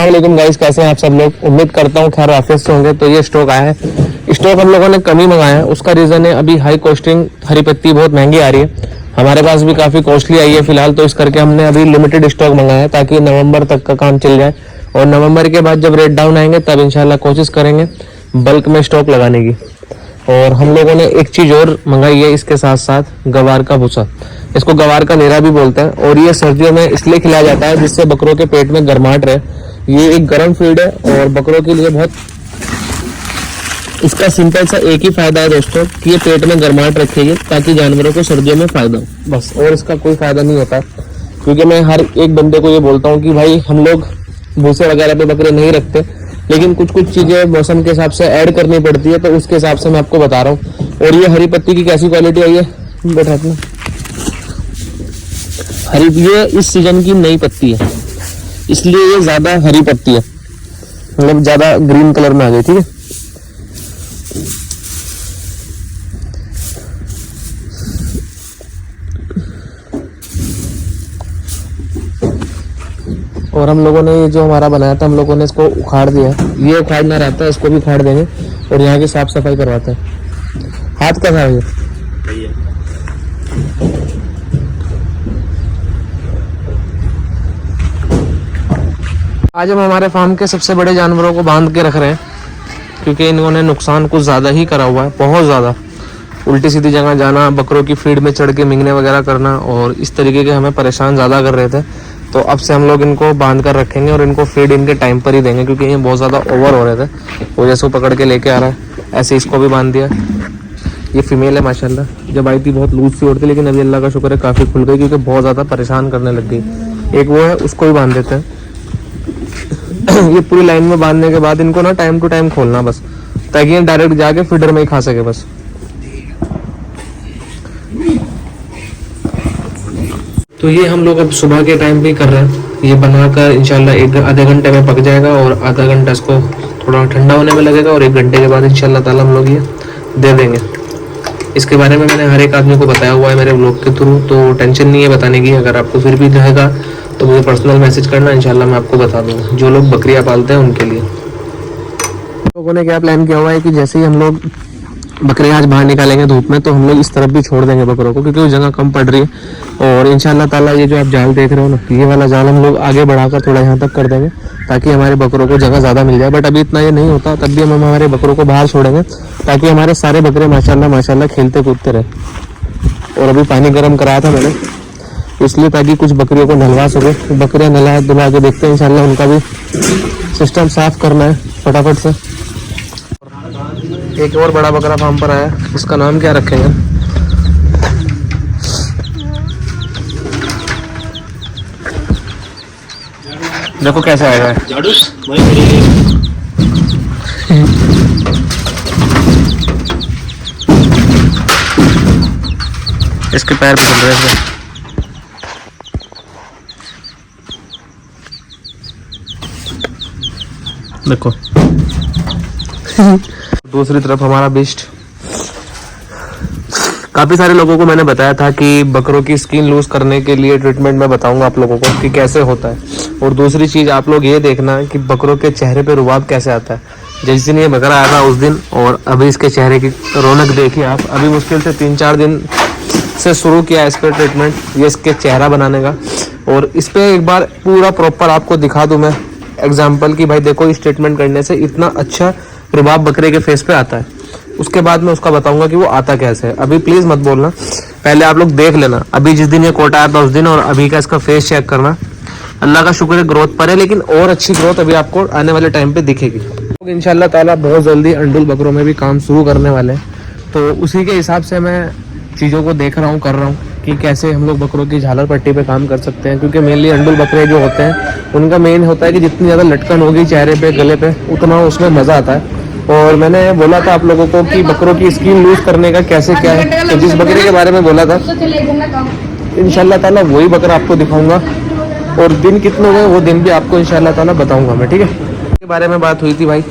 वालेकुम गाइस, कैसे हैं आप सब लोग। उम्मीद करता हूँ खैर ऑफिस से होंगे। तो ये स्टॉक आया है। स्टॉक हम लोगों ने कम ही मंगाया है। उसका रीजन है अभी हाई कॉस्टिंग हरी पत्ती बहुत महंगी आ रही है। हमारे पास भी काफी कॉस्टली आई है फिलहाल, तो इस करके हमने अभी लिमिटेड स्टॉक मंगाया है ताकि नवंबर तक का काम चल जाए। और नवंबर के बाद जब रेट डाउन आएंगे तब इंशाल्लाह कोशिश करेंगे बल्क में स्टॉक लगाने की। और हम लोगों ने एक चीज और मंगाई है इसके साथ साथ, गवार का भूसा। इसको गवार का नेरा भी बोलते हैं और ये सर्दियों में इसलिए खिलाया जाता है जिससे बकरों के पेट में गर्माहट रहे। ये एक गर्म फीड है और बकरों के लिए बहुत, इसका सिंपल सा एक ही फायदा है दोस्तों कि ये पेट में गर्माहट रखेगी ताकि जानवरों को सर्दियों में फायदा हो, बस। और इसका कोई फायदा नहीं होता। क्योंकि मैं हर एक बंदे को ये बोलता हूँ कि भाई हम लोग भूसे वगैरह पे बकरे नहीं रखते, लेकिन कुछ कुछ चीजें मौसम के हिसाब से ऐड करनी पड़ती है, तो उसके हिसाब से मैं आपको बता रहा हूँ। और ये हरी पत्ती की कैसी क्वालिटी आई है बैठा अपना हरी, ये इस सीजन की नई पत्ती है इसलिए ये ज्यादा हरी पत्ती है, मतलब ज्यादा ग्रीन कलर में आ गई। ठीक है, और हम लोगों ने ये जो हमारा बनाया था हम लोगों ने इसको उखाड़ दिया है। ये उखाड़ना रहता है, इसको भी उखाड़ देंगे और यहाँ की साफ सफाई करवाते हैं। हाथ का था ये। आज हम हमारे फार्म के सबसे बड़े जानवरों को बांध के रख रहे हैं क्योंकि इन्होंने नुकसान कुछ ज्यादा ही करा हुआ है, बहुत ज्यादा। उल्टी सीधी जगह जाना, बकरों की फीड में चढ़ के मिंगने वगैरह करना, और इस तरीके के हमें परेशान ज्यादा कर रहे थे। तो अब से हम लोग इनको बांध कर रखेंगे और इनको फीड इनके टाइम पर ही देंगे क्योंकि ये बहुत ज़्यादा ओवर हो रहे थे। वो जैसे वो पकड़ के लेके आ रहा है ऐसे इसको भी बांध दिया। ये फीमेल है माशाल्लाह। जब आई थी बहुत लूज सी उड़ती, लेकिन अभी अल्लाह का शुक्र है काफ़ी खुल गई क्योंकि बहुत ज़्यादा परेशान करने लग गई। एक वो है, उसको भी बांध देते हैं। ये पूरी लाइन में बांधने के बाद इनको ना टाइम टू टाइम खोलना बस, ताकि ये डायरेक्ट जाके फीडर में ही खा सके बस। तो ये हम लोग अब सुबह के टाइम पे कर रहे हैं। ये बनाकर इंशाल्लाह एक आधे घंटे में पक जाएगा और आधा घंटा इसको थोड़ा ठंडा होने में लगेगा और 1 घंटे के बाद इंशाल्लाह ताला हम लोग ये दे देंगे। इसके बारे में मैंने हर एक आदमी को बताया हुआ है मेरे ब्लॉग के थ्रू, तो टेंशन नहीं है बताने की। अगर आपको फिर भी रहेगा तो मुझे पर्सनल मैसेज करना, इंशाल्लाह मैं आपको बता दूंगा। जो लोग बकरियां पालते हैं उनके लिए लोगों ने क्या प्लान किया हुआ है कि जैसे ही हम लोग बकरियां आज बाहर निकालेंगे धूप में, तो हम लोग इस तरफ भी छोड़ देंगे बकरों को क्योंकि वो जगह कम पड़ रही है। और इंशाल्लाह ताला ये जो आप जाल देख रहे हो ना, ये वाला जाल हम लोग आगे बढ़ाकर थोड़ा यहाँ तक कर देंगे ताकि हमारे बकरों को जगह ज़्यादा मिल जाए। बट अभी इतना ये नहीं होता, तब भी हम हमारे बकरों को बाहर छोड़ेंगे ताकि हमारे सारे बकरे माशाल्लाह माशाल्लाह खेलते कूदते रहे। और अभी पानी गर्म कराया था मैंने इसलिए ताकि कुछ बकरियों को नहलवा सके। बकरियाँ नहला धुला के देखते हैं इंशाल्लाह, उनका भी सिस्टम साफ करना है फटाफट से। एक और बड़ा बकरा फार्म पर आया, इसका नाम क्या रखेंगे? देखो कैसे आएगा इसके पैर भी चल रहे हैं। देखो दूसरी तरफ हमारा बिस्ट। काफी सारे लोगों को मैंने बताया था कि बकरों की स्किन लूज करने के लिए ट्रीटमेंट मैं बताऊंगा आप लोगों को कि कैसे होता है। और दूसरी चीज आप लोग ये देखना कि बकरों के चेहरे पे रुबाब कैसे आता है। जिस दिन ये बकरा आया था उस दिन और अभी इसके चेहरे की रौनक देखिए आप। अभी मुश्किल से 3-4 दिन से शुरू किया इस पर ट्रीटमेंट, ये इसके चेहरा बनाने का। और इस पे एक बार पूरा प्रॉपर आपको दिखा दूं मैं एग्जाम्पल कि भाई देखो इस ट्रीटमेंट करने से इतना अच्छा रुबाब बकरे के फेस पे आता है। उसके बाद मैं उसका बताऊंगा कि वो आता कैसे है। अभी प्लीज मत बोलना, पहले आप लोग देख लेना। अभी जिस दिन ये कोटा आया था उस दिन और अभी का इसका फेस चेक करना। अल्लाह का शुक्र है ग्रोथ पर है, लेकिन और अच्छी ग्रोथ अभी आपको आने वाले टाइम पे दिखेगी। तो इंशाल्लाह ताला बहुत जल्दी अंडुल बकरों में भी काम शुरू करने वाले हैं। तो उसी के हिसाब से मैं चीज़ों को देख रहा हूँ, कर रहा हूँ कि कैसे हम लोग बकरों की झालर पट्टी पे काम कर सकते हैं। क्योंकि मेनली अंडुल बकरे जो होते हैं उनका मेन होता है कि जितनी ज़्यादा लटकन होगी चेहरे पे गले पे उतना उसमें मज़ा आता है। और मैंने बोला था आप लोगों को कि बकरों की स्किन लूज करने का कैसे क्या है, तो जिस बकरे के बारे में बोला था इंशाल्लाह ताला वही बकरा आपको दिखाऊंगा। और दिन कितने हुए वो दिन भी आपको इंशाल्लाह ताला बताऊंगा मैं, ठीक है। इसके बारे में बात हुई थी भाई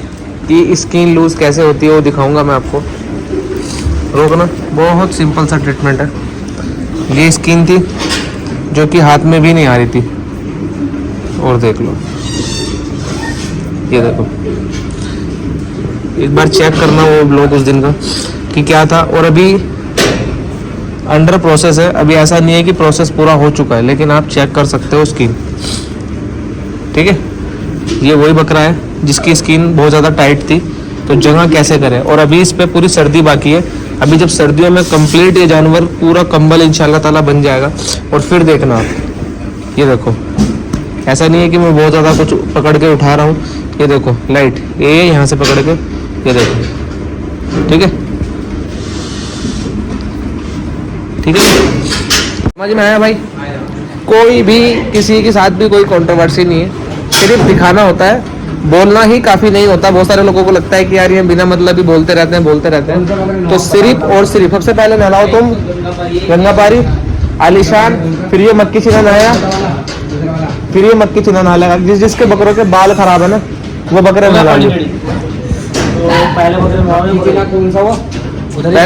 कि स्किन लूज कैसे होती है वो दिखाऊंगा मैं आपको। रोकना, बहुत सिंपल सा ट्रीटमेंट है। ये स्किन थी जो कि हाथ में भी नहीं आ रही थी और देख लो ये देखो, एक बार चेक करना वो ब्लॉग उस दिन का कि क्या था। और अभी अंडर प्रोसेस है, अभी ऐसा नहीं है कि प्रोसेस पूरा हो चुका है, लेकिन आप चेक कर सकते हो स्किन। ठीक है, ये वही बकरा है जिसकी स्किन बहुत ज़्यादा टाइट थी, तो जगह कैसे करें। और अभी इस पे पूरी सर्दी बाकी है, अभी जब सर्दियों में कंप्लीट ये जानवर पूरा कंबल इंशाल्लाह ताला बन जाएगा। और फिर देखना आप, ये देखो, ऐसा नहीं है कि मैं बहुत ज़्यादा कुछ पकड़ के उठा रहा हूँ। ये देखो लाइट, ये यहाँ से पकड़ के, ये देखो। ठीक है, ठीक है, समझ में आया भाई? कोई भी किसी के साथ भी कोई कंट्रोवर्सी नहीं है, सिर्फ दिखाना होता है, बोलना ही काफ़ी नहीं होता। बहुत सारे लोगों को लगता है कि यार ये बिना मतलब भी बोलते रहते हैं। तो सिर्फ और सिर्फ सबसे पहले नहलाओ तुम गंगा पारी आलिशान, फिर ये मक्की चिना नहाया, फिर ये मक्की चिना नहालेगा। जिसके बकरों के बाल खराब है ना, वो बकरे नहला लो। पहले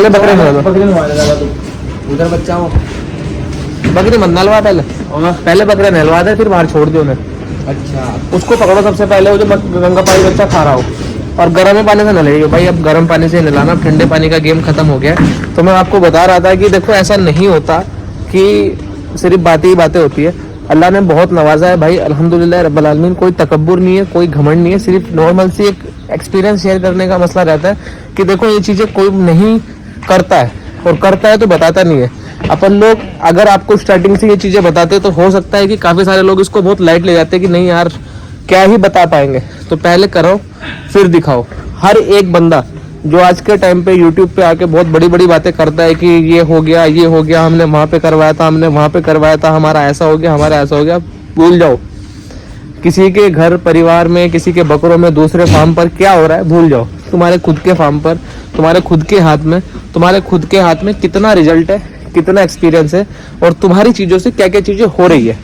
बकरे नहला दो, उधर बच्चा हो बकरी मत नहलवा, पहले बकरे नहलवा दे, फिर बाहर छोड़ दो उन्हें। अच्छा, उसको पकड़ो सबसे पहले, वो जो गंगा पानी बच्चा खा रहा हो, और गर्म पानी से नहलाइए भाई। अब गर्म पानी से नहलाना, ठंडे पानी का गेम खत्म हो गया है। तो मैं आपको बता रहा था कि देखो ऐसा नहीं होता कि सिर्फ बातें ही बातें होती है। अल्लाह ने बहुत नवाजा है भाई, अल्हम्दुलिल्लाह रब्बल आलमीन। कोई तकब्बुर नहीं है, कोई घमंड नहीं है, सिर्फ नॉर्मल सी एक एक्सपीरियंस शेयर करने का मसला रहता है कि देखो ये चीज़ें कोई नहीं करता है, और करता है तो बताता नहीं है। अपन लोग अगर आपको स्टार्टिंग से ये चीज़ें बताते तो हो सकता है कि काफ़ी सारे लोग इसको बहुत लाइट ले जाते हैं कि नहीं यार क्या ही बता पाएंगे। तो पहले करो फिर दिखाओ। हर एक बंदा जो आज के टाइम पे यूट्यूब पे आके बहुत बड़ी बड़ी बातें करता है कि ये हो गया, हमने वहाँ पे करवाया था, हमने वहाँ पे करवाया था, हमारा ऐसा हो गया, हमारा ऐसा हो गया, भूल जाओ। किसी के घर परिवार में, किसी के बकरों में, दूसरे फार्म पर क्या हो रहा है भूल जाओ। तुम्हारे खुद के फार्म पर, तुम्हारे खुद के हाथ में कितना रिजल्ट है, कितना एक्सपीरियंस है, और तुम्हारी चीज़ों से क्या क्या चीज़ें हो रही है।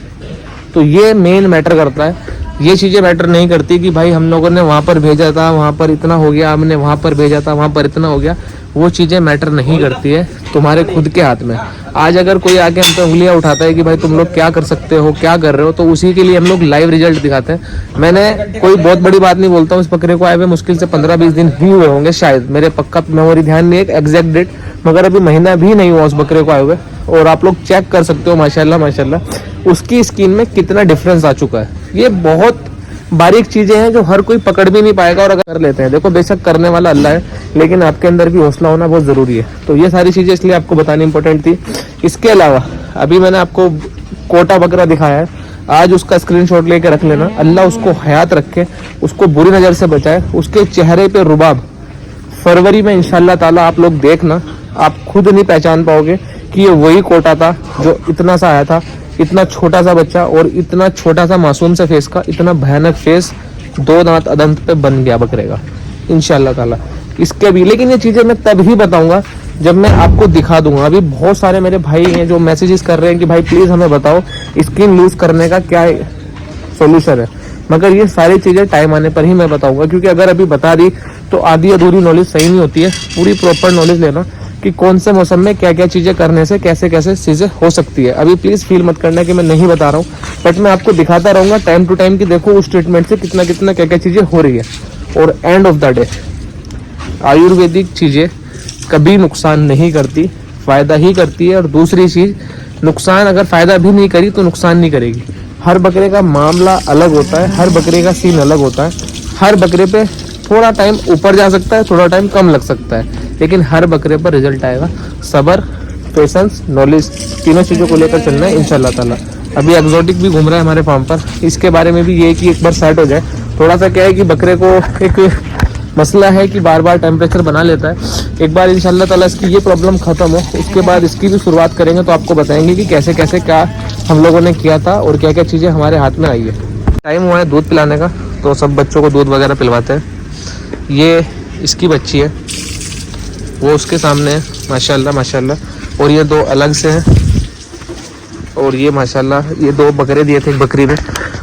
तो ये मेन मैटर करता है। ये चीज़ें मैटर नहीं करती कि भाई हम लोगों ने वहाँ पर भेजा था, वहाँ पर इतना हो गया, हमने वहाँ पर भेजा था, वहाँ पर इतना हो गया। वो चीज़ें मैटर नहीं करती है, तुम्हारे खुद के हाथ में। आज अगर कोई आके हम पे उंगलियाँ उठाता है कि भाई तुम लोग क्या कर सकते हो, क्या कर रहे हो, तो उसी के लिए हम लोग लाइव रिजल्ट दिखाते हैं। मैंने कोई बहुत बड़ी बात नहीं बोलता हूँ, इस बकरे को आए हुए मुश्किल से 15-20 दिन ही हुए होंगे शायद, मेरे पक्का मेमोरी ध्यान नहीं है एग्जैक्ट डेट, मगर अभी महीना भी नहीं हुआ उस बकरे को आए हुए। और आप लोग चेक कर सकते हो माशाल्लाह माशाल्लाह उसकी स्किन में कितना डिफरेंस आ चुका है। ये बहुत बारीक चीजें हैं जो हर कोई पकड़ भी नहीं पाएगा, और अगर कर लेते हैं, देखो बेशक करने वाला अल्लाह है, लेकिन आपके अंदर भी हौसला होना बहुत ज़रूरी है। तो ये सारी चीज़ें इसलिए आपको बतानी इंपॉर्टेंट थी। इसके अलावा अभी मैंने आपको कोटा बकरा दिखाया है, आज उसका स्क्रीनशॉट लेके रख लेना। अल्लाह उसको हयात रखे, उसको बुरी नज़र से बचाए। उसके चेहरे पे रुबाब फरवरी में इंशाल्लाह ताला आप लोग देखना, आप खुद नहीं पहचान पाओगे कि ये वही कोटा था जो इतना सा आया था, इतना छोटा सा बच्चा और इतना छोटा सा मासूम सा फेस का, इतना भयानक फेस 2 दांत अदंत पे बन गया बकरे का इंशाल्लाह ताला। इसके भी लेकिन ये चीज़ें मैं तब ही बताऊंगा जब मैं आपको दिखा दूंगा। अभी बहुत सारे मेरे भाई हैं जो मैसेजेस कर रहे हैं कि भाई प्लीज़ हमें बताओ स्किन लूज करने का क्या सोल्यूशन है, मगर ये सारी चीज़ें टाइम आने पर ही मैं बताऊंगा, क्योंकि अगर अभी बता दी तो आधी अधूरी नॉलेज सही नहीं होती है। पूरी प्रॉपर नॉलेज लेना कि कौन से मौसम में क्या क्या चीज़ें करने से कैसे कैसे चीज़ें हो सकती है। अभी प्लीज़ फील मत करना कि मैं नहीं बता रहा हूँ, बट मैं आपको दिखाता रहूँगा टाइम टू टाइम कि देखो उस ट्रीटमेंट से कितना कितना क्या क्या चीज़ें हो रही है। और end of the day Ayurvedic चीज़ें कभी नुकसान नहीं करती, फ़ायदा ही करती है। और दूसरी चीज़, नुकसान अगर फ़ायदा भी नहीं करी तो नुकसान नहीं करेगी। हर बकरे का मामला अलग होता है, हर बकरे का सीन अलग होता है। हर बकरे पे थोड़ा टाइम ऊपर जा सकता है, थोड़ा टाइम कम लग सकता है, लेकिन हर बकरे पर रिजल्ट आएगा। सब्र, पेशेंस, नॉलेज, तीनों चीज़ों को लेकर चलना है इंशाल्लाह ताला। अभी एक्सोटिक भी घूम रहा है हमारे फार्म पर, इसके बारे में भी ये कि एक बार सेट हो जाए। थोड़ा सा क्या है कि बकरे को एक मसला है कि बार बार टेम्परेचर बना लेता है। एक बार इंशाल्लाह ताला इसकी ये प्रॉब्लम ख़त्म हो, उसके बाद इसकी भी शुरुआत करेंगे तो आपको बताएंगे कि कैसे कैसे क्या हम लोगों ने किया था और क्या क्या चीज़ें हमारे हाथ में आई है। टाइम हुआ है दूध पिलाने का, तो सब बच्चों को दूध वगैरह पिलवाते हैं। ये इसकी बच्ची है, वो उसके सामने है माशाल्लाह माशाल्लाह। और ये 2 अलग से हैं, और ये माशाल्लाह ये 2 बकरे दिए थे एक बकरी ने।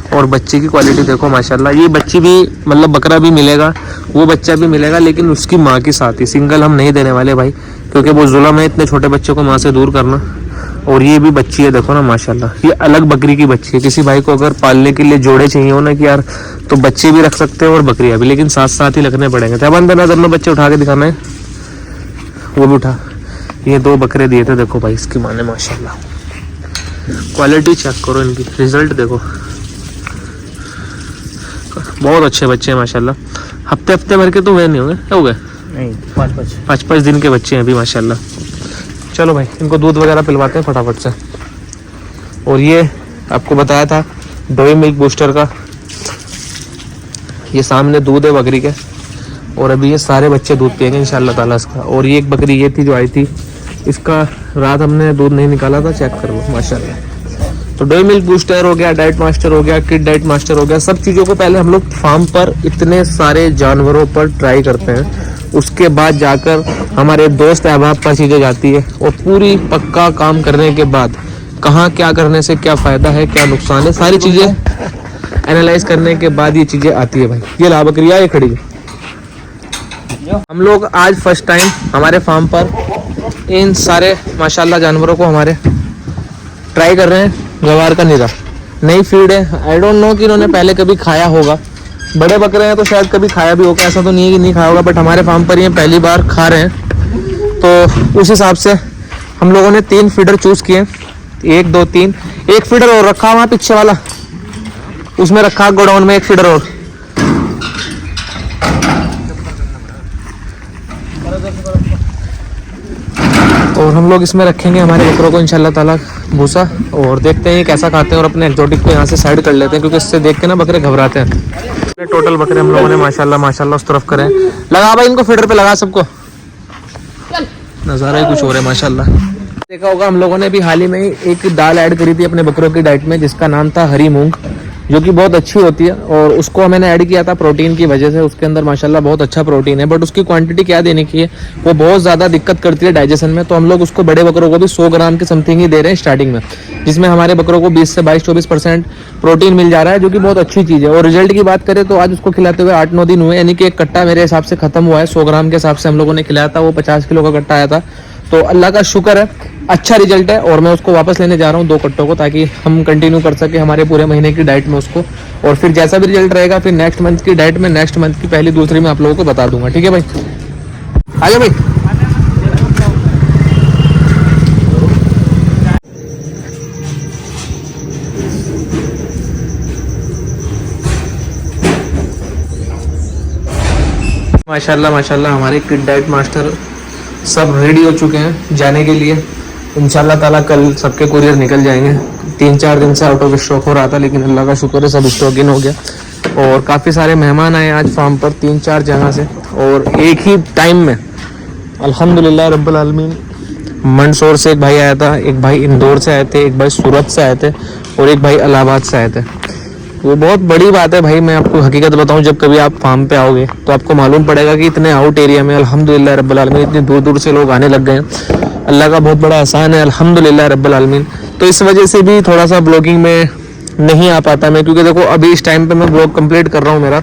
और बच्चे की क्वालिटी देखो माशाल्लाह। ये बच्ची भी मतलब बकरा भी मिलेगा, वो बच्चा भी मिलेगा, लेकिन उसकी माँ के साथ ही। सिंगल हम नहीं देने वाले भाई, क्योंकि वो जुल्म है इतने छोटे बच्चे को माँ से दूर करना। और ये भी बच्ची है, देखो ना माशाल्लाह, ये अलग बकरी की बच्ची है। किसी भाई को अगर पालने के लिए जोड़े चाहिए हो ना कि यार, तो बच्चे भी रख सकते हैं और बकरियां भी, लेकिन साथ साथ ही रखने पड़ेंगे। क्या बंद है ना, दोनों बच्चे उठा के दिखाना है, वो भी उठा। ये 2 बकरे दिए थे, देखो भाई इसकी माँ ने माशाल्लाह। क्वालिटी चेक करो इनकी, रिजल्ट देखो, बहुत अच्छे बच्चे हैं माशाल्लाह। हफ्ते भर के तो हुए नहीं होंगे, क्या हो गए? नहीं, 5 दिन के बच्चे हैं अभी माशाल्लाह। चलो भाई इनको दूध वगैरह पिलवाते हैं फटाफट से। और ये आपको बताया था डोई मिल्क बूस्टर का, ये सामने दूध है बकरी के, और अभी ये सारे बच्चे दूध पिएंगे इंशाल्लाह ताला इसका। और ये एक बकरी ये थी जो आई थी, इसका रात हमने दूध नहीं निकाला था, चेक कर लो माशाल्लाह। तो डोई मिल्क बूस्टर हो गया, डाइट मास्टर हो गया, किड डाइट मास्टर हो गया, सब चीज़ों को पहले हम लोग फार्म पर इतने सारे जानवरों पर ट्राई करते हैं, उसके बाद जाकर हमारे दोस्त अहबाब पर चीज़ें जाती है। और पूरी पक्का काम करने के बाद कहाँ क्या करने से क्या फ़ायदा है, क्या नुकसान है, सारी चीज़ें एनालाइज करने के बाद ये चीज़ें आती है भाई। ये ला बकरिया ये खड़ी है। हम लोग आज फर्स्ट टाइम हमारे फार्म पर इन सारे माशाल्लाह जानवरों को हमारे ट्राई कर रहे हैं। गवार का निरा नई फीड है, आई डोंट नो कि इन्होंने पहले कभी खाया होगा। बड़े बकरे हैं तो शायद कभी खाया भी होगा, ऐसा तो नहीं है कि नहीं खाया होगा, बट हमारे फार्म पर ये पहली बार खा रहे हैं। तो उस हिसाब से हम लोगों ने 3 फीडर चूज़ किए, 1 2 3। एक फीडर और रखा वहाँ पीछे वाला, उसमें रखा गोडाउन में एक फीडर और। और हम लोग इसमें रखेंगे हमारे बकरों को इंशाल्लाह ताला भूसा, और देखते हैं कैसा खाते हैं। और अपने एक्जोटिक को यहाँ से साइड कर लेते हैं, क्योंकि इससे देख के ना बकरे घबराते हैं। टोटल बकरे हम लोगों ने माशाल्लाह उस तरफ करें। लगा भाई इनको फीडर पे लगा सबको, नज़ारा ही कुछ हो रहा है माशाल्लाह। देखा होगा हम लोगों ने भी हाल ही में एक दाल ऐड करी थी अपने बकरों की डाइट में, जिसका नाम था हरी मूंग, जो कि बहुत अच्छी होती है। और उसको मैंने ऐड किया था प्रोटीन की वजह से, उसके अंदर माशाल्लाह बहुत अच्छा प्रोटीन है, बट उसकी क्वांटिटी क्या देने की है, वो बहुत ज़्यादा दिक्कत करती है डाइजेशन में। तो हम लोग उसको बड़े बकरों को भी 100 ग्राम के समथिंग ही दे रहे हैं स्टार्टिंग में, जिसमें हमारे बकरों को 20 से 22-24% प्रोटीन मिल जा रहा है, जो कि बहुत अच्छी चीज़ है। और रिजल्ट की बात करें तो आज उसको खिलाते हुए 8-9 दिन हुए, यानी कि एक कट्टा मेरे हिसाब से खत्म हुआ है। 100 ग्राम के हिसाब से हम लोगों ने खिलाया था, वो 50 किलो का कट्टा आया था। तो अल्लाह का शुक्र है, अच्छा रिजल्ट है। और मैं उसको वापस लेने जा रहा हूँ 2 कट्टों को, ताकि हम कंटिन्यू कर सके हमारे पूरे महीने की डाइट में उसको। और फिर जैसा भी रिजल्ट रहेगा, फिर नेक्स्ट मंथ की डाइट में, नेक्स्ट मंथ की पहली दूसरी में आप लोगों को बता दूंगा। ठीक है भाई, आगे भाई। माशाल्लाह हमारे किड डाइट मास्टर सब रेडी हो चुके हैं जाने के लिए। इंशाल्लाह ताला कल सबके कुरियर निकल जाएंगे। 3-4 दिन से आउट ऑफ स्टॉक हो रहा था, लेकिन अल्लाह का शुक्र है सब स्टॉक इन हो गया। और काफ़ी सारे मेहमान आए आज फार्म पर 3-4 जगह से, और एक ही टाइम में अल्हम्दुलिल्लाह रब्बुल आलमीन। मंदसौर से एक भाई आया था, एक भाई इंदौर से आए थे, एक भाई सूरत से आए थे, और एक भाई इलाहाबाद से आए थे। वो बहुत बड़ी बात है भाई। मैं आपको हकीकत बताऊं, जब कभी आप फार्म पे आओगे तो आपको मालूम पड़ेगा कि इतने आउट एरिया में अल्हम्दुलिल्लाह रब्बुल आलमीन इतनी दूर दूर से लोग आने लग गए हैं। अल्लाह का बहुत बड़ा एहसान है अल्हम्दुलिल्लाह रब्बुल आलमीन। तो इस वजह से भी थोड़ा सा ब्लॉगिंग में नहीं आ पाता मैं, क्योंकि देखो अभी इस टाइम पे मैं ब्लॉग कंप्लीट कर रहा हूँ। मेरा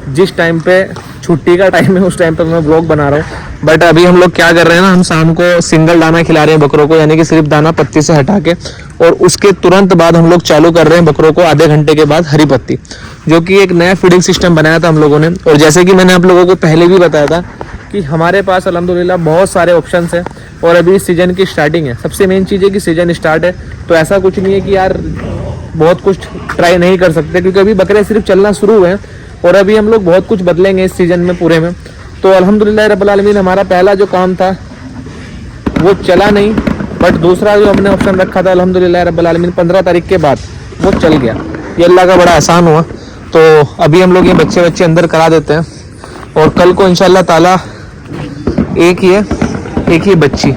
जिस टाइम पे छुट्टी का टाइम है उस टाइम पे मैं ब्लॉग बना रहा हूँ। बट अभी हम लोग क्या कर रहे हैं ना, हम शाम को सिंगल दाना खिला रहे हैं बकरों को, यानी कि सिर्फ दाना पत्ती से हटा के, और उसके तुरंत बाद हम लोग चालू कर रहे हैं बकरों को आधे घंटे के बाद हरी पत्ती, जो कि एक नया फीडिंग सिस्टम बनाया था हम लोगों ने। और जैसे कि मैंने आप लोगों को पहले भी बताया था कि हमारे पास अल्हम्दुलिल्लाह बहुत सारे ऑप्शंस हैं, और अभी इस सीज़न की स्टार्टिंग है। सबसे मेन चीज़ है कि सीज़न स्टार्ट है, तो ऐसा कुछ नहीं है कि यार बहुत कुछ ट्राई नहीं कर सकते, क्योंकि अभी बकरे सिर्फ चलना शुरू हुए हैं, और अभी हम लोग बहुत कुछ बदलेंगे इस सीज़न में पूरे में। तो अल्हम्दुलिल्लाह रब्बुल आलमीन हमारा पहला जो काम था वो चला नहीं, बट दूसरा जो हमने ऑप्शन रखा था अल्हम्दुलिल्लाह रब्बुल आलमीन 15 तारीख के बाद वो चल गया। ये अल्लाह का बड़ा एहसान हुआ। तो अभी हम लोग ये बच्चे अंदर करा देते हैं, और कल को इंशाल्लाह ताला एक ही बच्ची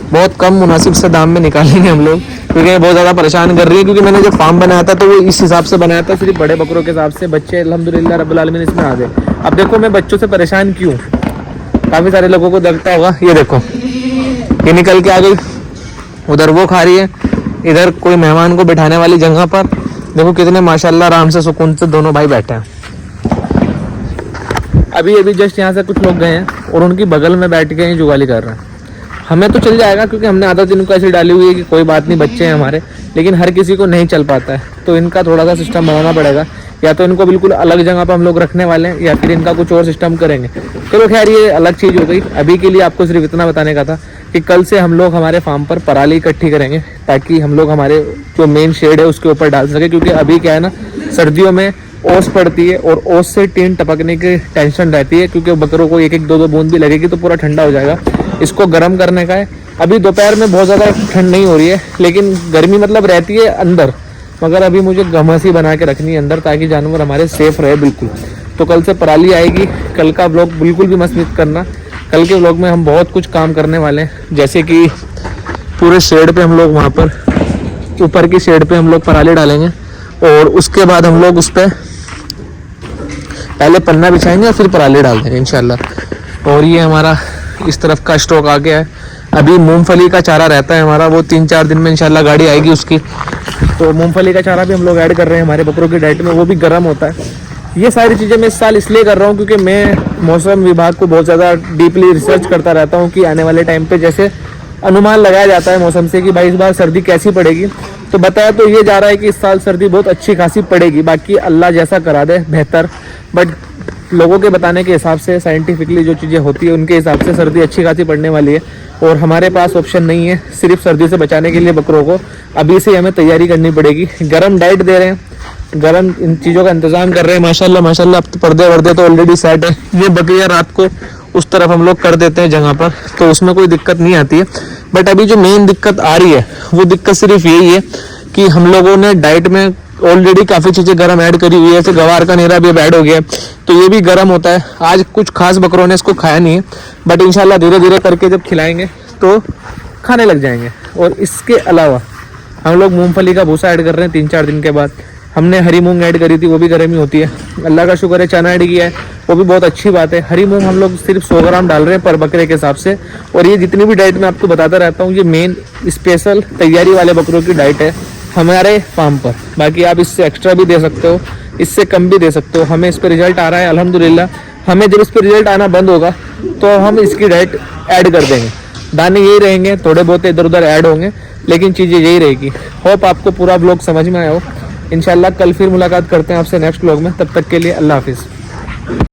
बहुत कम मुनासिब से दाम में निकालेंगे हम लोग, क्योंकि ये बहुत ज़्यादा परेशान कर रही है। क्योंकि मैंने जब फार्म बनाया था तो वो इस हिसाब से बनाया था, सिर्फ बड़े बकरों के हिसाब से। बच्चे अल्हम्दुलिल्लाह रब्बुल आलमीन इसमें आ गए। अब देखो मैं बच्चों से परेशान क्यों, काफ़ी सारे लोगों को लगता होगा। ये देखो ये निकल के आ गई, उधर वो खा रही है, इधर कोई मेहमान को बिठाने वाली जगह पर देखो कितने माशाल्लाह आराम से सुकून से दोनों भाई बैठे हैं। अभी जस्ट यहाँ से कुछ लोग गए हैं और उनकी बगल में बैठ के जुगाली कर रहे हैं। हमें तो चल जाएगा क्योंकि हमने आदत इनको ऐसी डाली हुई है कि कोई बात नहीं, बच्चे हैं हमारे, लेकिन हर किसी को नहीं चल पाता है। तो इनका थोड़ा सा सिस्टम बनाना पड़ेगा, या तो इनको बिल्कुल अलग जगह पर हम लोग रखने वाले हैं या फिर इनका कुछ और सिस्टम करेंगे। चलो खैर ये अलग चीज़ हो गई। अभी के लिए आपको सिर्फ इतना बताने का था कि कल से हम लोग हमारे फार्म पर पराली इकट्ठी करेंगे, ताकि हम लोग हमारे जो मेन शेड है उसके ऊपर डाल सके। क्योंकि अभी क्या है ना, सर्दियों में ओस पड़ती है और ओस से टीन टपकने की टेंशन रहती है, क्योंकि बकरों को एक एक दो दो बूंद भी लगेगी तो पूरा ठंडा हो जाएगा। इसको गर्म करने का है। अभी दोपहर में बहुत ज़्यादा ठंड नहीं हो रही है, लेकिन गर्मी मतलब रहती है अंदर, मगर अभी मुझे घमसी बना के रखनी है अंदर, ताकि जानवर हमारे सेफ रहे बिल्कुल। तो कल से पराली आएगी। कल का ब्लॉग बिल्कुल भी मत करना। कल के ब्लॉग में हम बहुत कुछ काम करने वाले हैं, जैसे कि पूरे शेड पे हम लोग वहाँ पर ऊपर की शेड पे हम लोग पराली डालेंगे, और उसके बाद हम लोग उस पर पहले पन्ना बिछाएंगे और फिर पराली डाल देंगे इंशाल्लाह। और ये हमारा इस तरफ का स्टॉक आ गया है। अभी मूंगफली का चारा रहता है हमारा, वो 3-4 दिन में इंशाल्लाह गाड़ी आएगी उसकी। तो मूंगफली का चारा भी हम लोग ऐड कर रहे हैं हमारे बकरों की डाइट में, वो भी गर्म होता है। ये सारी चीज़ें मैं इस साल इसलिए कर रहा हूँ क्योंकि मैं मौसम विभाग को बहुत ज़्यादा डीपली रिसर्च करता रहता हूँ कि आने वाले टाइम पे जैसे अनुमान लगाया जाता है मौसम से कि भाई इस बार सर्दी कैसी पड़ेगी। तो बताया तो ये जा रहा है कि इस साल सर्दी बहुत अच्छी खासी पड़ेगी, बाकी अल्लाह जैसा करा दे बेहतर। बट लोगों के बताने के हिसाब से, साइंटिफिकली जो चीज़ें होती है उनके हिसाब से सर्दी अच्छी खासी पड़ने वाली है। और हमारे पास ऑप्शन नहीं है, सिर्फ सर्दी से बचाने के लिए बकरों को अभी से हमें तैयारी करनी पड़ेगी। गर्म डाइट दे रहे हैं, गर्म इन चीज़ों का इंतजाम कर रहे हैं। माशाल्लाह माशाल्लाह, अब तो पर्दे वर्दे तो ऑलरेडी सेट है। ये बकरियाँ रात को उस तरफ हम लोग कर देते हैं जगह पर, तो उसमें कोई दिक्कत नहीं आती है। बट अभी जो मेन दिक्कत आ रही है वो दिक्कत सिर्फ यही है कि हम लोगों ने डाइट में ऑलरेडी काफ़ी चीज़ें गर्म ऐड करी हुई है। जैसे गवार का नेरा भी अब ऐड हो गया है, तो ये भी गर्म होता है। आज कुछ खास बकरों ने इसको खाया नहीं है, बट इंशाल्लाह धीरे धीरे करके जब खिलाएंगे तो खाने लग जाएंगे। और इसके अलावा हम लोग मूंगफली का भूसा ऐड कर रहे हैं 3-4 दिन के बाद। हमने हरी मूंग ऐड करी थी, वो भी गर्म ही होती है। अल्लाह का शुक्र है चना ऐड किया है, वो भी बहुत अच्छी बात है। हरी मूंग हम लोग सिर्फ 100 ग्राम डाल रहे हैं पर बकरे के हिसाब से। और ये जितनी भी डाइट मैं आपको बताता रहता हूँ, ये मेन स्पेशल तैयारी वाले बकरों की डाइट है हमारे फार्म पर। बाकी आप इससे एक्स्ट्रा भी दे सकते हो, इससे कम भी दे सकते हो। हमें इस पर रिजल्ट आ रहा है अल्हम्दुलिल्लाह। हमें जब इस पर रिजल्ट आना बंद होगा तो हम इसकी डाइट ऐड कर देंगे। दाने यही रहेंगे, थोड़े बहुत इधर उधर ऐड होंगे, लेकिन चीज़ें यही रहेगी। होप आपको पूरा ब्लॉग समझ में आया हो। इंशाल्लाह कल फिर मुलाकात करते हैं आपसे नेक्स्ट ब्लॉग में। तब तक के लिए अल्लाह हाफिज़।